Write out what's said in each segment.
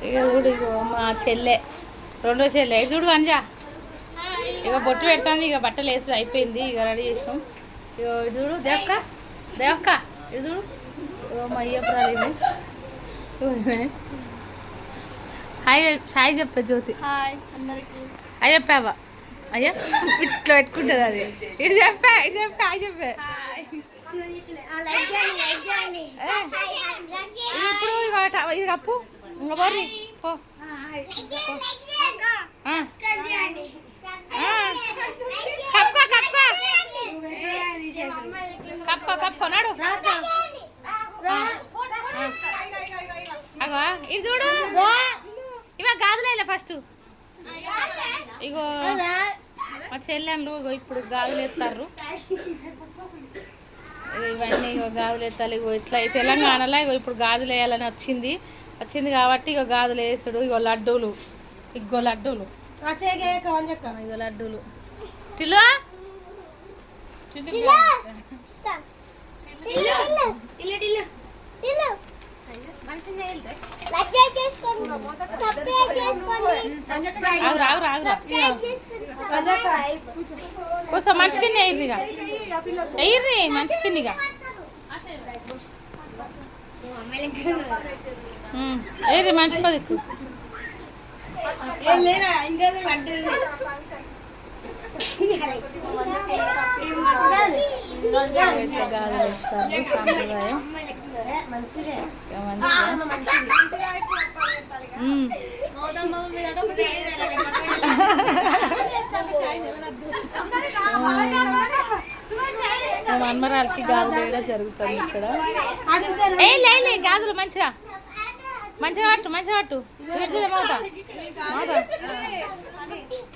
ఇక చూడు ఇగో మా చెల్లె రెండో చెల్లె ఇక చూడు అంజా ఇక బొట్టు పెడుతుంది ఇక బట్టలు వేసి అయిపోయింది ఇక రెడీ చేసాం ఇక ఇటు చూడు దేవక్క ఇటు చూడు ఇగో మా అయ్యపురాలు ఇది హాయ్ హాయ్ చెప్పే జ్యోతి హాయ్ చెప్పావా అయ్యా ఇట్లా పెట్టుకుంటుంది అది ఇటు చెప్పా హాయ్ చెప్పే ఇప్పుడు ఇది కప్పు ఇంకా బోర్రి పో కప్పుకో నాడు అగో ఇది చూడు ఇవ గాజులేలే ఫస్ట్ ఇగో మా చెల్లెళ్ళు ఇగో ఇప్పుడు గాజులు ఎత్తారు ఇవన్నీ ఇగో గాజులు ఎత్తాలి ఇగో ఇట్లా తెలంగాణలో ఇగో ఇప్పుడు గాజులు వేయాలని వచ్చింది కాబట్టి ఇగో గాజులు వేసుడు ఇగో లడ్డూలు ఇగో లడ్డూలు ఇగో లడ్డూలు టిల్లు కొంచెం మంచి కింద ఎయ్యిరిగా ఎయ్యిర్రి మంచి కిందిగా ఏది మంచి పదిక్కు మన్మరాలకి గాజులు వేయడం జరుగుతుంది ఇక్కడ లే గాజులు మంచిగా పట్టు మాత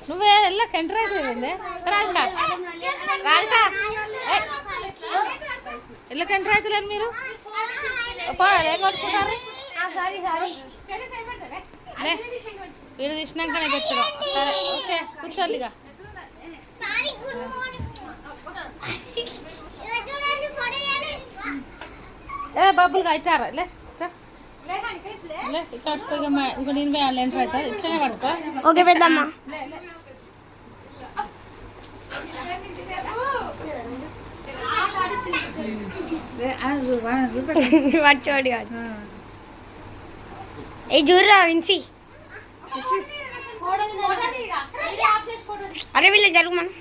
నువ్వే ఎలా కంట్రీ అవుతుంది రాధిక ఎలా కంట్రీ అవుతలేరు మీరు ఏం కొట్టుకుంటారు వీళ్ళు తీసినాకనే పెట్టడం సరే ఓకే కూర్చోాలిగా బబ్బులుగా అవుతారా లే ఇట్లా పట్టుకో ఇంకో నేను పోయి ఎంటర్ అవుతా ఇట్లనే పట్టుకో ఓకే పెద్దమ్మ పచ్చోడి కాదు ఏ చూడరా విన్సి అరే వీళ్ళు జరుగు మనం